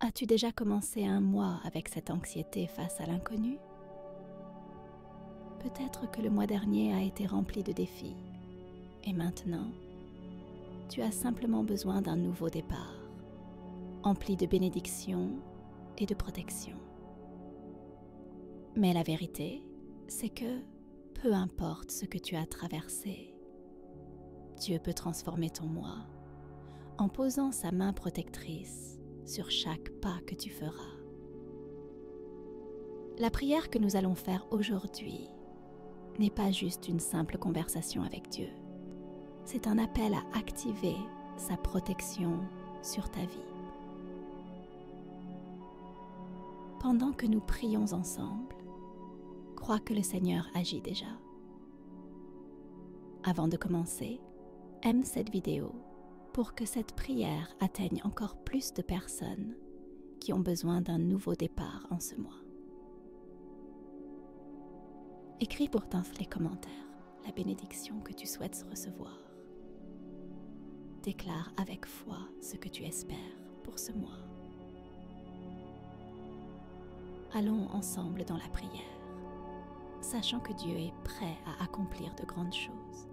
As-tu déjà commencé un mois avec cette anxiété face à l'inconnu? Peut-être que le mois dernier a été rempli de défis, et maintenant, tu as simplement besoin d'un nouveau départ, empli de bénédictions et de protection. Mais la vérité, c'est que, peu importe ce que tu as traversé, Dieu peut transformer ton moi en posant sa main protectrice sur chaque pas que tu feras. La prière que nous allons faire aujourd'hui n'est pas juste une simple conversation avec Dieu. C'est un appel à activer sa protection sur ta vie. Pendant que nous prions ensemble, crois que le Seigneur agit déjà. Avant de commencer, aime cette vidéo pour que cette prière atteigne encore plus de personnes qui ont besoin d'un nouveau départ en ce mois. Écris pour dans les commentaires la bénédiction que tu souhaites recevoir. Déclare avec foi ce que tu espères pour ce mois. Allons ensemble dans la prière, sachant que Dieu est prêt à accomplir de grandes choses.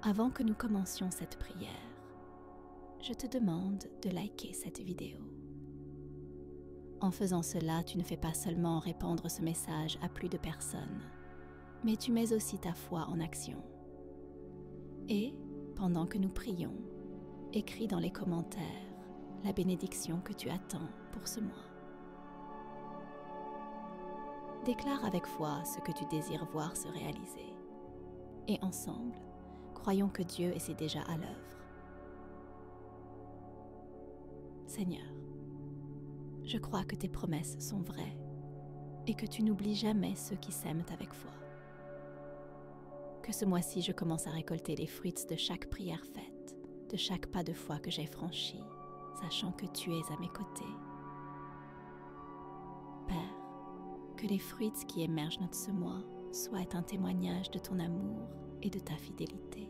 Avant que nous commencions cette prière, je te demande de liker cette vidéo. En faisant cela, tu ne fais pas seulement répandre ce message à plus de personnes, mais tu mets aussi ta foi en action. Et, pendant que nous prions, écris dans les commentaires la bénédiction que tu attends pour ce mois. Déclare avec foi ce que tu désires voir se réaliser. Et ensemble, croyons que Dieu est déjà à l'œuvre. Seigneur, je crois que tes promesses sont vraies et que tu n'oublies jamais ceux qui s'aiment avec foi. Que ce mois-ci, je commence à récolter les fruits de chaque prière faite, de chaque pas de foi que j'ai franchi, sachant que tu es à mes côtés. Père, que les fruits qui émergent de ce mois soient un témoignage de ton amour et de ta fidélité.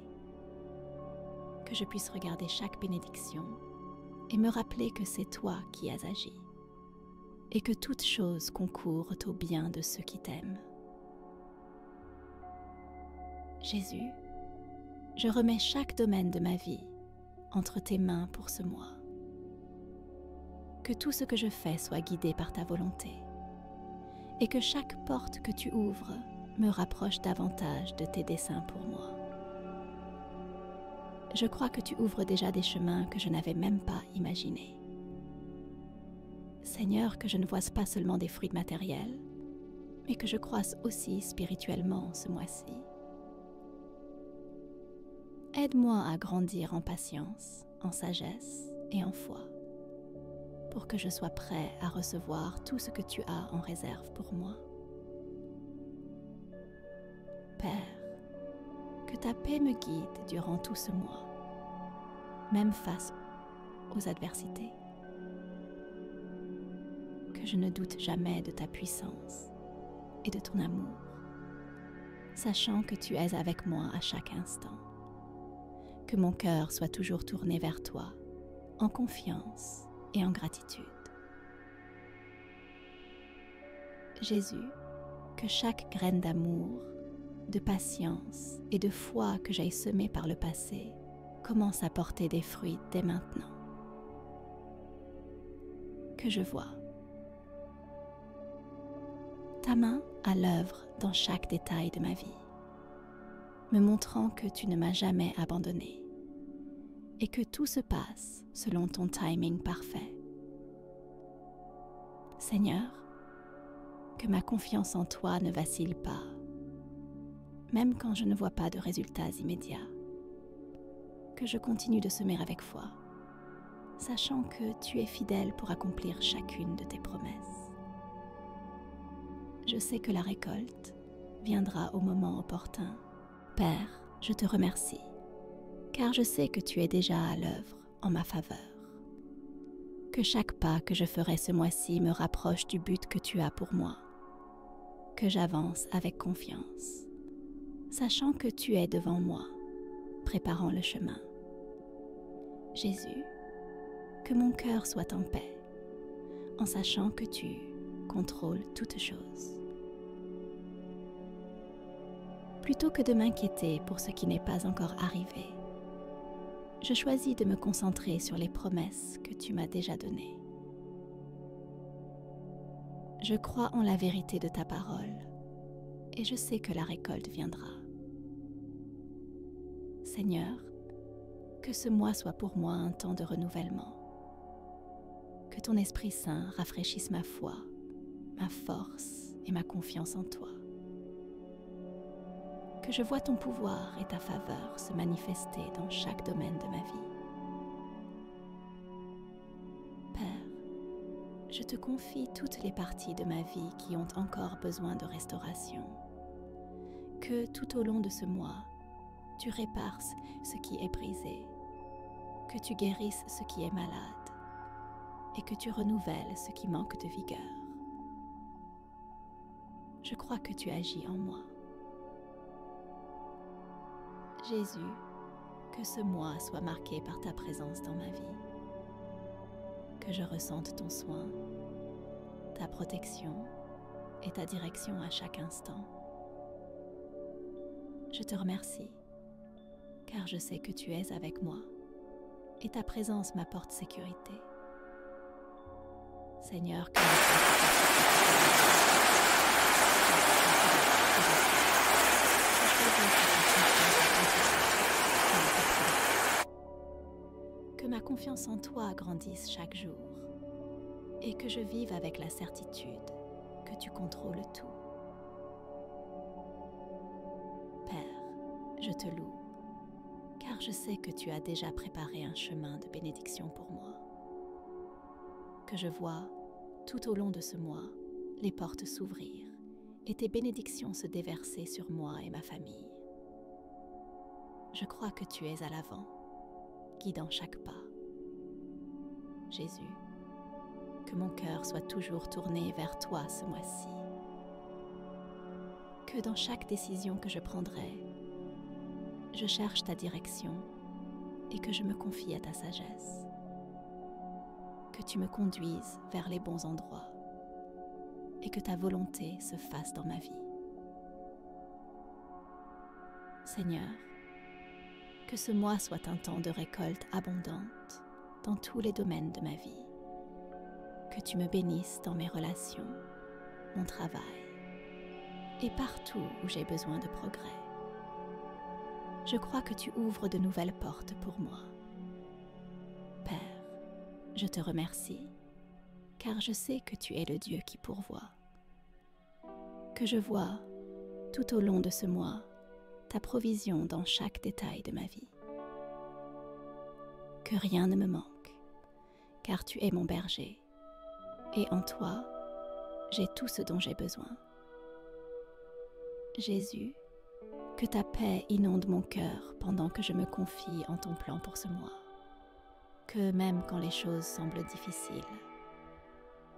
Que je puisse regarder chaque bénédiction et me rappeler que c'est toi qui as agi et que toutes choses concourent au bien de ceux qui t'aiment. Jésus, je remets chaque domaine de ma vie entre tes mains pour ce mois. Que tout ce que je fais soit guidé par ta volonté et que chaque porte que tu ouvres me rapproche davantage de tes desseins pour moi. Je crois que tu ouvres déjà des chemins que je n'avais même pas imaginés. Seigneur, que je ne vois pas seulement des fruits matériels, mais que je croisse aussi spirituellement ce mois-ci. Aide-moi à grandir en patience, en sagesse et en foi, pour que je sois prêt à recevoir tout ce que tu as en réserve pour moi. Père, que ta paix me guide durant tout ce mois, même face aux adversités. Que je ne doute jamais de ta puissance et de ton amour, sachant que tu es avec moi à chaque instant. Que mon cœur soit toujours tourné vers toi, en confiance et en gratitude. Jésus, que chaque graine d'amour, de patience et de foi que j'ai semée par le passé commence à porter des fruits dès maintenant. Que je vois ta main à l'œuvre dans chaque détail de ma vie, me montrant que tu ne m'as jamais abandonné et que tout se passe selon ton timing parfait. Seigneur, que ma confiance en toi ne vacille pas, même quand je ne vois pas de résultats immédiats. Que je continue de semer avec foi, sachant que tu es fidèle pour accomplir chacune de tes promesses. Je sais que la récolte viendra au moment opportun. Père, je te remercie, car je sais que tu es déjà à l'œuvre en ma faveur. Que chaque pas que je ferai ce mois-ci me rapproche du but que tu as pour moi. Que j'avance avec confiance, sachant que tu es devant moi, préparant le chemin. Jésus, Que mon cœur soit en paix, en sachant que tu contrôles toutes choses. Plutôt que de m'inquiéter pour ce qui n'est pas encore arrivé, je choisis de me concentrer sur les promesses que tu m'as déjà données. Je crois en la vérité de ta parole et je sais que la récolte viendra. Seigneur, que ce mois soit pour moi un temps de renouvellement. Que ton Esprit Saint rafraîchisse ma foi, ma force et ma confiance en toi. Que je vois ton pouvoir et ta faveur se manifester dans chaque domaine de ma vie. Père, je te confie toutes les parties de ma vie qui ont encore besoin de restauration. Que tout au long de ce mois, tu répares ce qui est brisé, que tu guérisses ce qui est malade et que tu renouvelles ce qui manque de vigueur. Je crois que tu agis en moi. Jésus, que ce mois soit marqué par ta présence dans ma vie, que je ressente ton soin, ta protection et ta direction à chaque instant. Je te remercie, car je sais que tu es avec moi et ta présence m'apporte sécurité. Seigneur, que ma confiance en toi grandisse chaque jour et que je vive avec la certitude que tu contrôles tout. Père, je te loue, car je sais que tu as déjà préparé un chemin de bénédiction pour moi. Que je vois, tout au long de ce mois, les portes s'ouvrir et tes bénédictions se déverser sur moi et ma famille. Je crois que tu es à l'avant, guidant chaque pas. Jésus, que mon cœur soit toujours tourné vers toi ce mois-ci. Que dans chaque décision que je prendrai, je cherche ta direction et que je me confie à ta sagesse. Que tu me conduises vers les bons endroits et que ta volonté se fasse dans ma vie. Seigneur, que ce mois soit un temps de récolte abondante dans tous les domaines de ma vie. Que tu me bénisses dans mes relations, mon travail et partout où j'ai besoin de progrès. Je crois que tu ouvres de nouvelles portes pour moi. Père, je te remercie, car je sais que tu es le Dieu qui pourvoit. Que je vois, tout au long de ce mois, ta provision dans chaque détail de ma vie. Que rien ne me manque, car tu es mon berger, et en toi, j'ai tout ce dont j'ai besoin. Jésus, que ta paix inonde mon cœur pendant que je me confie en ton plan pour ce mois. Que même quand les choses semblent difficiles,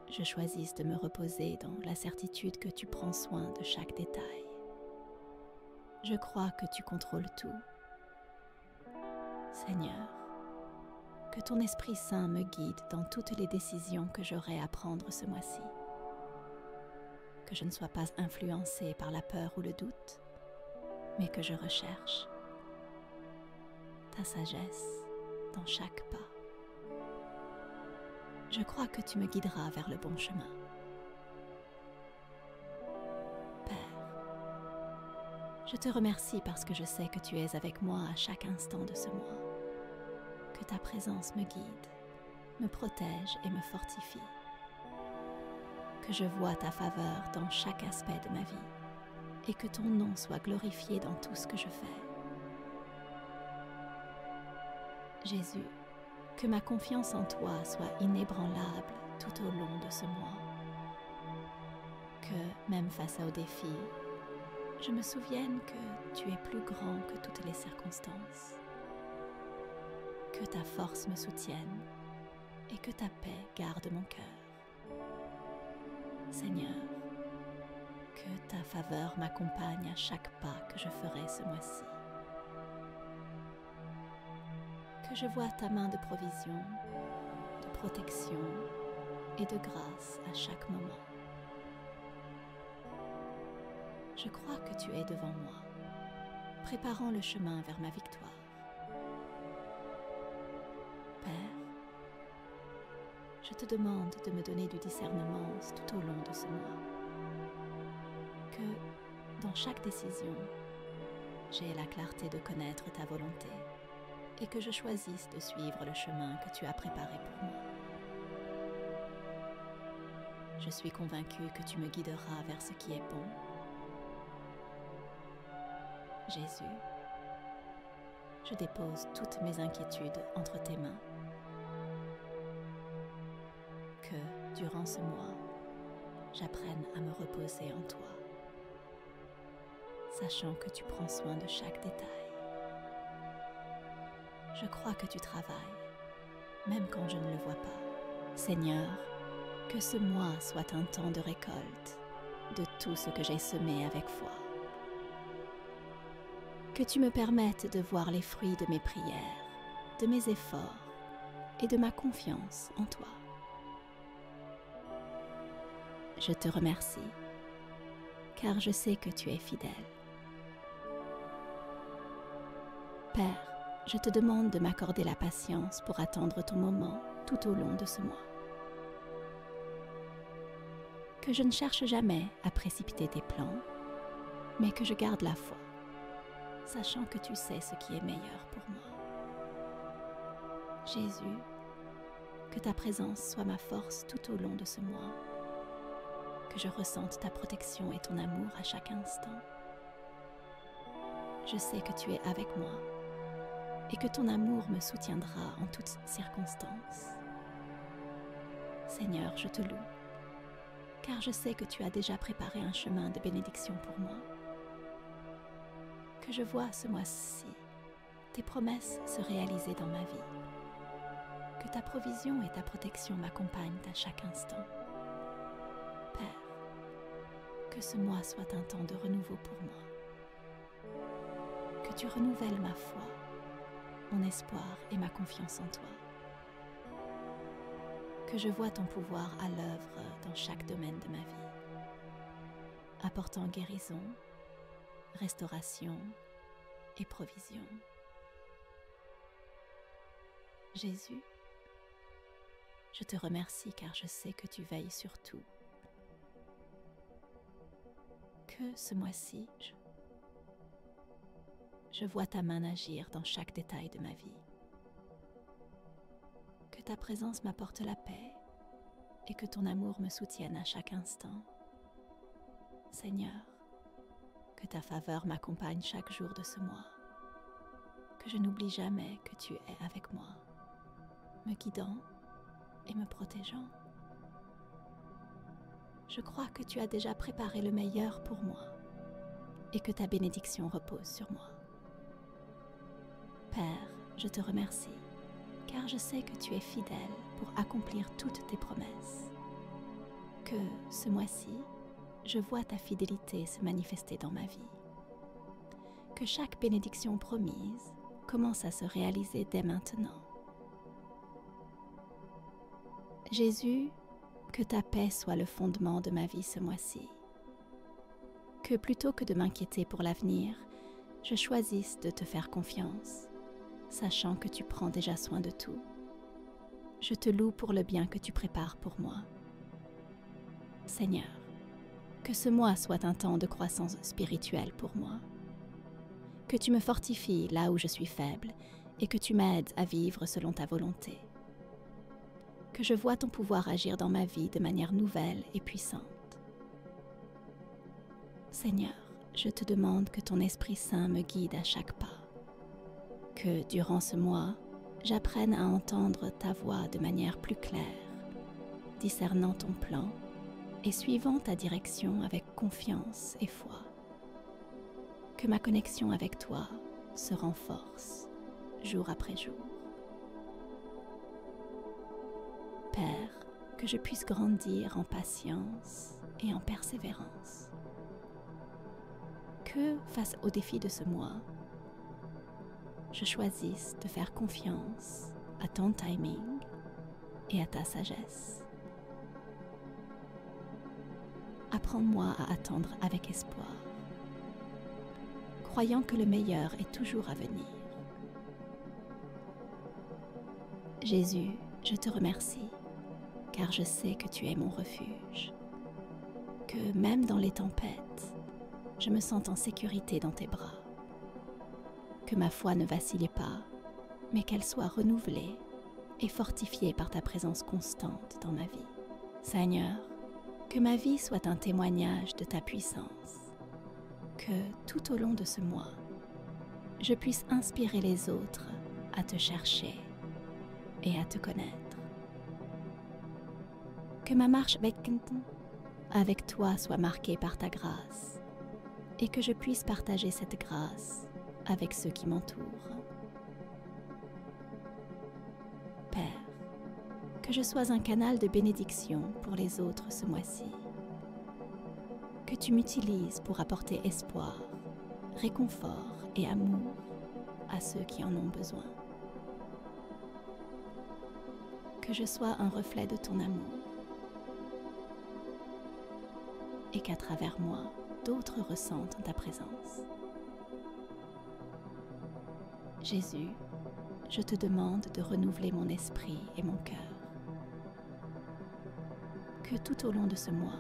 je choisisse de me reposer dans la certitude que tu prends soin de chaque détail. Je crois que tu contrôles tout. Seigneur, que ton Esprit Saint me guide dans toutes les décisions que j'aurai à prendre ce mois-ci. Que je ne sois pas influencée par la peur ou le doute, mais que je recherche ta sagesse dans chaque pas. Je crois que tu me guideras vers le bon chemin. Père, je te remercie parce que je sais que tu es avec moi à chaque instant de ce mois, que ta présence me guide, me protège et me fortifie, que je vois ta faveur dans chaque aspect de ma vie et que ton nom soit glorifié dans tout ce que je fais. Jésus, que ma confiance en toi soit inébranlable tout au long de ce mois. Que, même face aux défis, je me souvienne que tu es plus grand que toutes les circonstances. Que ta force me soutienne et que ta paix garde mon cœur. Seigneur, que ta faveur m'accompagne à chaque pas que je ferai ce mois-ci. Que je vois ta main de provision, de protection et de grâce à chaque moment. Je crois que tu es devant moi, préparant le chemin vers ma victoire. Père, je te demande de me donner du discernement tout au long de ce mois. Que, dans chaque décision, j'aie la clarté de connaître ta volonté et que je choisisse de suivre le chemin que tu as préparé pour moi. Je suis convaincue que tu me guideras vers ce qui est bon. Jésus, je dépose toutes mes inquiétudes entre tes mains. Que, durant ce mois, j'apprenne à me reposer en toi, sachant que tu prends soin de chaque détail. Je crois que tu travailles, même quand je ne le vois pas. Seigneur, que ce mois soit un temps de récolte de tout ce que j'ai semé avec foi. Que tu me permettes de voir les fruits de mes prières, de mes efforts et de ma confiance en toi. Je te remercie, car je sais que tu es fidèle. Père, je te demande de m'accorder la patience pour attendre ton moment tout au long de ce mois. Que je ne cherche jamais à précipiter tes plans, mais que je garde la foi, sachant que tu sais ce qui est meilleur pour moi. Jésus, que ta présence soit ma force tout au long de ce mois, que je ressente ta protection et ton amour à chaque instant. Je sais que tu es avec moi et que ton amour me soutiendra en toutes circonstances. Seigneur, je te loue, car je sais que tu as déjà préparé un chemin de bénédiction pour moi. Que je vois ce mois-ci tes promesses se réaliser dans ma vie. Que ta provision et ta protection m'accompagnent à chaque instant. Père, que ce mois soit un temps de renouveau pour moi. Que tu renouvelles ma foi, mon espoir et ma confiance en toi. Que je vois ton pouvoir à l'œuvre dans chaque domaine de ma vie, apportant guérison, restauration et provision. Jésus, je te remercie car je sais que tu veilles sur tout. Que ce mois-ci, je vois ta main agir dans chaque détail de ma vie. Que ta présence m'apporte la paix et que ton amour me soutienne à chaque instant. Seigneur, que ta faveur m'accompagne chaque jour de ce mois. Que je n'oublie jamais que tu es avec moi, me guidant et me protégeant. Je crois que tu as déjà préparé le meilleur pour moi et que ta bénédiction repose sur moi. Père, je te remercie, car je sais que tu es fidèle pour accomplir toutes tes promesses. Que ce mois-ci, je vois ta fidélité se manifester dans ma vie. Que chaque bénédiction promise commence à se réaliser dès maintenant. Jésus, que ta paix soit le fondement de ma vie ce mois-ci. Que plutôt que de m'inquiéter pour l'avenir, je choisisse de te faire confiance, sachant que tu prends déjà soin de tout. Je te loue pour le bien que tu prépares pour moi. Seigneur, que ce mois soit un temps de croissance spirituelle pour moi. Que tu me fortifies là où je suis faible et que tu m'aides à vivre selon ta volonté. Que je vois ton pouvoir agir dans ma vie de manière nouvelle et puissante. Seigneur, je te demande que ton Esprit Saint me guide à chaque pas. Que durant ce mois, j'apprenne à entendre ta voix de manière plus claire, discernant ton plan et suivant ta direction avec confiance et foi. Que ma connexion avec toi se renforce jour après jour. Père, que je puisse grandir en patience et en persévérance. Que, face aux défis de ce mois, je choisisse de faire confiance à ton timing et à ta sagesse. Apprends-moi à attendre avec espoir, croyant que le meilleur est toujours à venir. Jésus, je te remercie, car je sais que tu es mon refuge, que même dans les tempêtes, je me sens en sécurité dans tes bras, que ma foi ne vacille pas, mais qu'elle soit renouvelée et fortifiée par ta présence constante dans ma vie. Seigneur, que ma vie soit un témoignage de ta puissance, que tout au long de ce mois, je puisse inspirer les autres à te chercher et à te connaître. Que ma marche avec toi soit marquée par ta grâce et que je puisse partager cette grâce avec ceux qui m'entourent. Père, que je sois un canal de bénédiction pour les autres ce mois-ci. Que tu m'utilises pour apporter espoir, réconfort et amour à ceux qui en ont besoin. Que je sois un reflet de ton amour et qu'à travers moi, d'autres ressentent ta présence. Jésus, je te demande de renouveler mon esprit et mon cœur. Que tout au long de ce mois,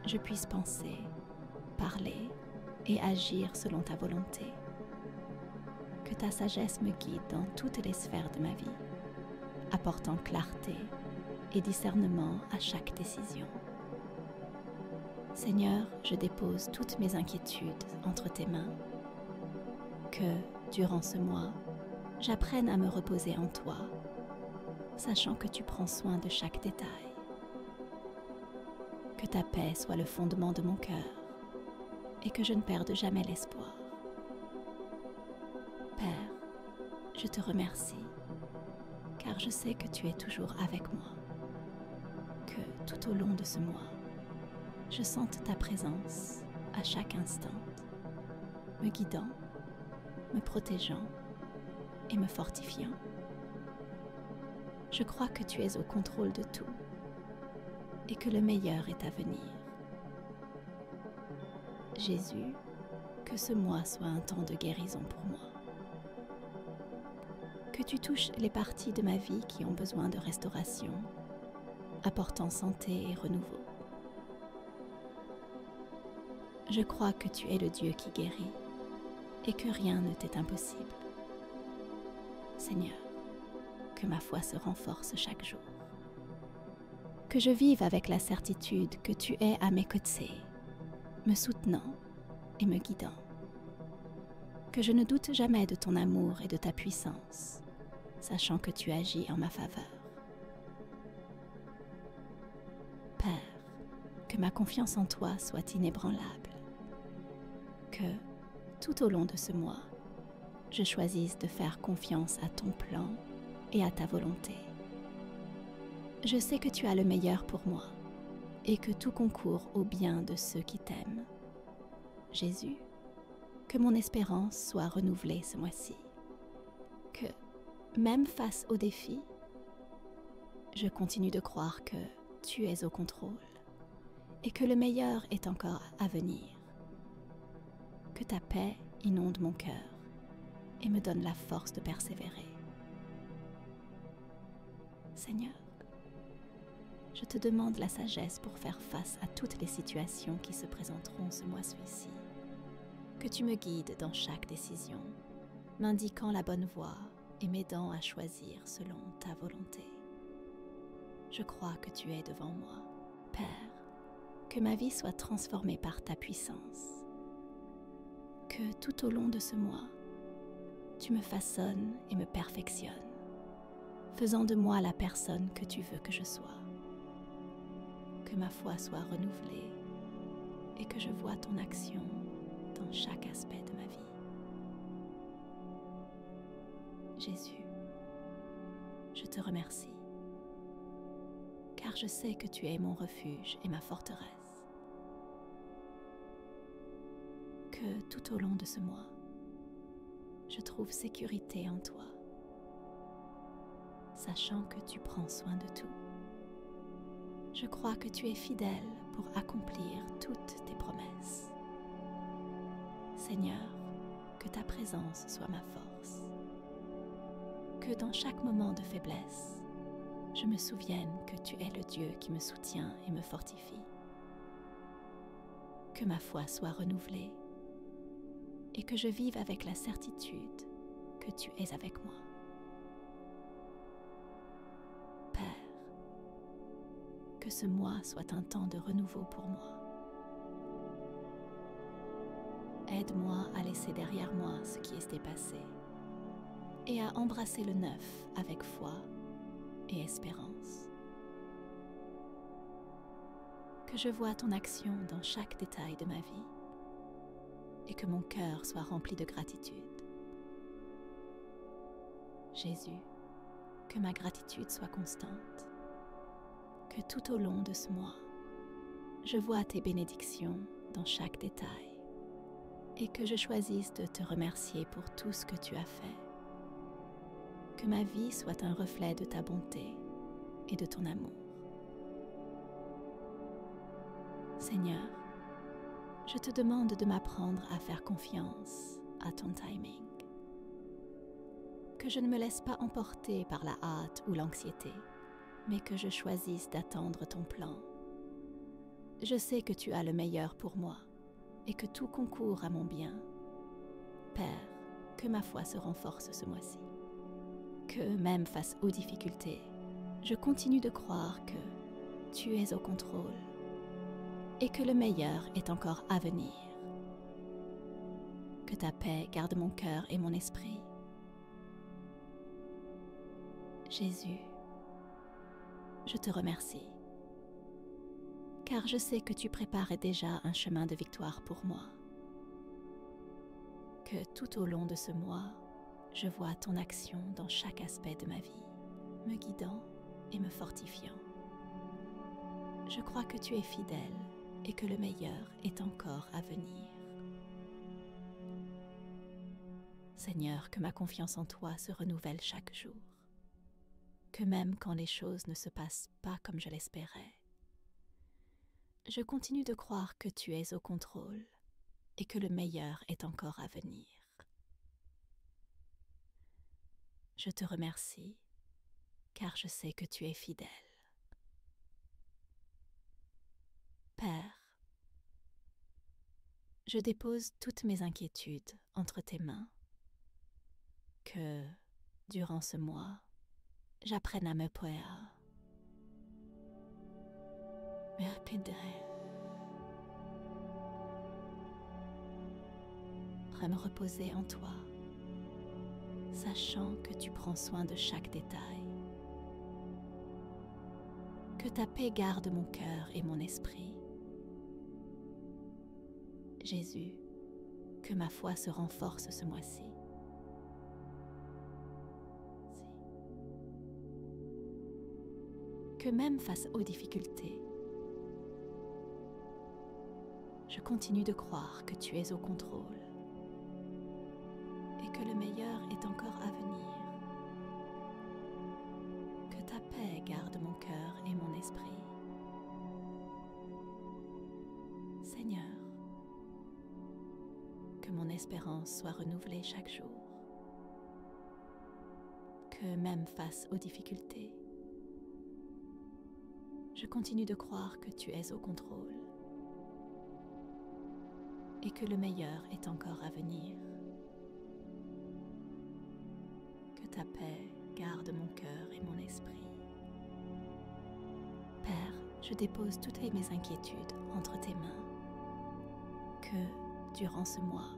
je puisse penser, parler et agir selon ta volonté. Que ta sagesse me guide dans toutes les sphères de ma vie, apportant clarté et discernement à chaque décision. Seigneur, je dépose toutes mes inquiétudes entre tes mains. Que, durant ce mois, j'apprenne à me reposer en toi, sachant que tu prends soin de chaque détail. Que ta paix soit le fondement de mon cœur et que je ne perde jamais l'espoir. Père, je te remercie, car je sais que tu es toujours avec moi. Que tout au long de ce mois, je sente ta présence à chaque instant, me guidant, me protégeant et me fortifiant. Je crois que tu es au contrôle de tout et que le meilleur est à venir. Jésus, que ce mois soit un temps de guérison pour moi. Que tu touches les parties de ma vie qui ont besoin de restauration, apportant santé et renouveau. Je crois que tu es le Dieu qui guérit et que rien ne t'est impossible. Seigneur, que ma foi se renforce chaque jour. Que je vive avec la certitude que tu es à mes côtés, me soutenant et me guidant. Que je ne doute jamais de ton amour et de ta puissance, sachant que tu agis en ma faveur. Père, que ma confiance en toi soit inébranlable. Que, tout au long de ce mois, je choisisse de faire confiance à ton plan et à ta volonté. Je sais que tu as le meilleur pour moi et que tout concourt au bien de ceux qui t'aiment. Jésus, que mon espérance soit renouvelée ce mois-ci. Que, même face aux défis, je continue de croire que tu es au contrôle et que le meilleur est encore à venir. Que ta paix inonde mon cœur et me donne la force de persévérer. Seigneur, je te demande la sagesse pour faire face à toutes les situations qui se présenteront ce mois-ci. Que tu me guides dans chaque décision, m'indiquant la bonne voie et m'aidant à choisir selon ta volonté. Je crois que tu es devant moi. Père, que ma vie soit transformée par ta puissance. Que tout au long de ce mois, tu me façonnes et me perfectionnes, faisant de moi la personne que tu veux que je sois. Que ma foi soit renouvelée et que je vois ton action dans chaque aspect de ma vie. Jésus, je te remercie, car je sais que tu es mon refuge et ma forteresse. Que tout au long de ce mois, je trouve sécurité en toi. sachant que tu prends soin de tout. Je crois que tu es fidèle pour accomplir toutes tes promesses. Seigneur, que ta présence soit ma force. Que dans chaque moment de faiblesse, je me souvienne que tu es le Dieu qui me soutient et me fortifie. Que ma foi soit renouvelée et que je vive avec la certitude que tu es avec moi. Père, que ce mois soit un temps de renouveau pour moi. Aide-moi à laisser derrière moi ce qui est dépassé et à embrasser le neuf avec foi et espérance. Que je voie ton action dans chaque détail de ma vie et que mon cœur soit rempli de gratitude. Jésus, que ma gratitude soit constante, que tout au long de ce mois, je vois tes bénédictions dans chaque détail et que je choisisse de te remercier pour tout ce que tu as fait. Que ma vie soit un reflet de ta bonté et de ton amour. Seigneur, je te demande de m'apprendre à faire confiance à ton timing. Que je ne me laisse pas emporter par la hâte ou l'anxiété, mais que je choisisse d'attendre ton plan. Je sais que tu as le meilleur pour moi et que tout concourt à mon bien. Père, que ma foi se renforce ce mois-ci. Que même face aux difficultés, je continue de croire que tu es au contrôle et que le meilleur est encore à venir. Que ta paix garde mon cœur et mon esprit. Jésus, je te remercie, car je sais que tu prépares déjà un chemin de victoire pour moi. Que tout au long de ce mois, je vois ton action dans chaque aspect de ma vie, me guidant et me fortifiant. Je crois que tu es fidèle et que le meilleur est encore à venir. Seigneur, que ma confiance en toi se renouvelle chaque jour. Que même quand les choses ne se passent pas comme je l'espérais, je continue de croire que tu es au contrôle et que le meilleur est encore à venir. Je te remercie, car je sais que tu es fidèle. Père, je dépose toutes mes inquiétudes entre tes mains. Que, durant ce mois, j'apprenne à me reposer en toi, sachant que tu prends soin de chaque détail. Que ta paix garde mon cœur et mon esprit. Jésus, que ma foi se renforce ce mois-ci. Que même face aux difficultés, je continue de croire que tu es au contrôle et que le meilleur est encore à venir. Que ta paix garde mon cœur et mon esprit. Seigneur, que mon espérance soit renouvelée chaque jour. Que même face aux difficultés, je continue de croire que tu es au contrôle et que le meilleur est encore à venir. Que ta paix garde mon cœur et mon esprit. Père, je dépose toutes mes inquiétudes entre tes mains. Que, durant ce mois,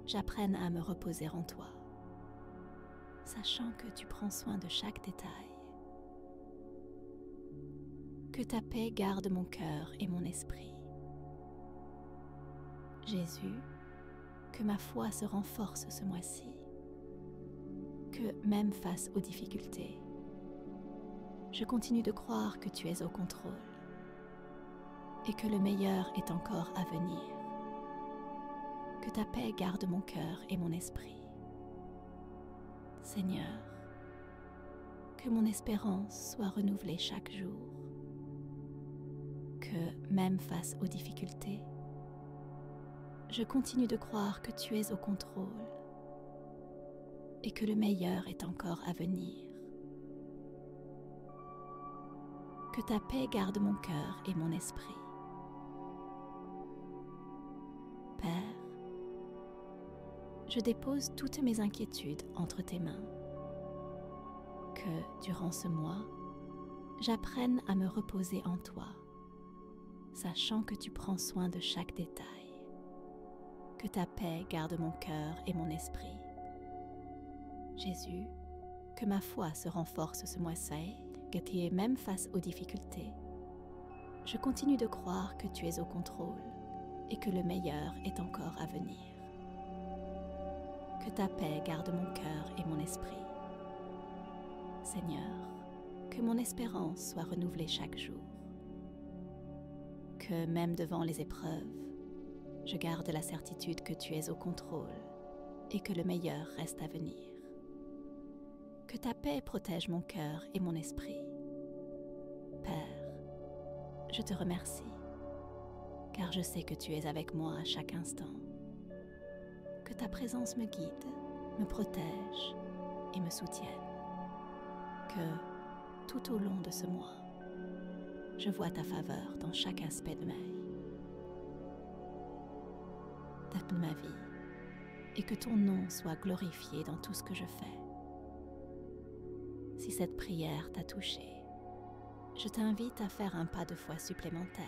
j'apprenne à me reposer en toi, sachant que tu prends soin de chaque détail. Que ta paix garde mon cœur et mon esprit. Jésus, que ma foi se renforce ce mois-ci. Que même face aux difficultés, je continue de croire que tu es au contrôle et que le meilleur est encore à venir. Que ta paix garde mon cœur et mon esprit. Seigneur, que Que mon espérance soit renouvelée chaque jour. Que, même face aux difficultés, je continue de croire que tu es au contrôle et que le meilleur est encore à venir. Que ta paix garde mon cœur et mon esprit. Père, je dépose toutes mes inquiétudes entre tes mains. Que, durant ce mois, j'apprenne à me reposer en toi, sachant que tu prends soin de chaque détail. Que ta paix garde mon cœur et mon esprit. Jésus, que ma foi se renforce ce mois-ci, que même face aux difficultés, je continue de croire que tu es au contrôle et que le meilleur est encore à venir. Que ta paix garde mon cœur et mon esprit. Seigneur, que mon espérance soit renouvelée chaque jour. Que même devant les épreuves, je garde la certitude que tu es au contrôle et que le meilleur reste à venir. Que ta paix protège mon cœur et mon esprit. Père, je te remercie, car je sais que tu es avec moi à chaque instant. Que ta présence me guide, me protège et me soutienne. Que, tout au long de ce mois, je vois ta faveur dans chaque aspect de ma vie. Et que ton nom soit glorifié dans tout ce que je fais. Si cette prière t'a touché, je t'invite à faire un pas de foi supplémentaire.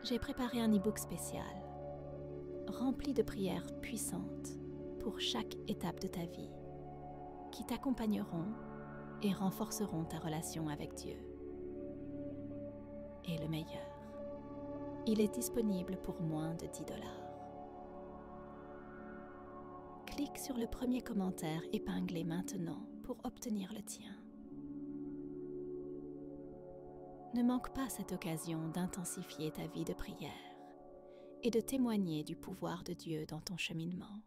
J'ai préparé un e-book spécial, rempli de prières puissantes pour chaque étape de ta vie, qui t'accompagneront et renforceront ta relation avec Dieu. Et le meilleur, il est disponible pour moins de 10 $. Clique sur le premier commentaire épinglé maintenant pour obtenir le tien. Ne manque pas cette occasion d'intensifier ta vie de prière et de témoigner du pouvoir de Dieu dans ton cheminement.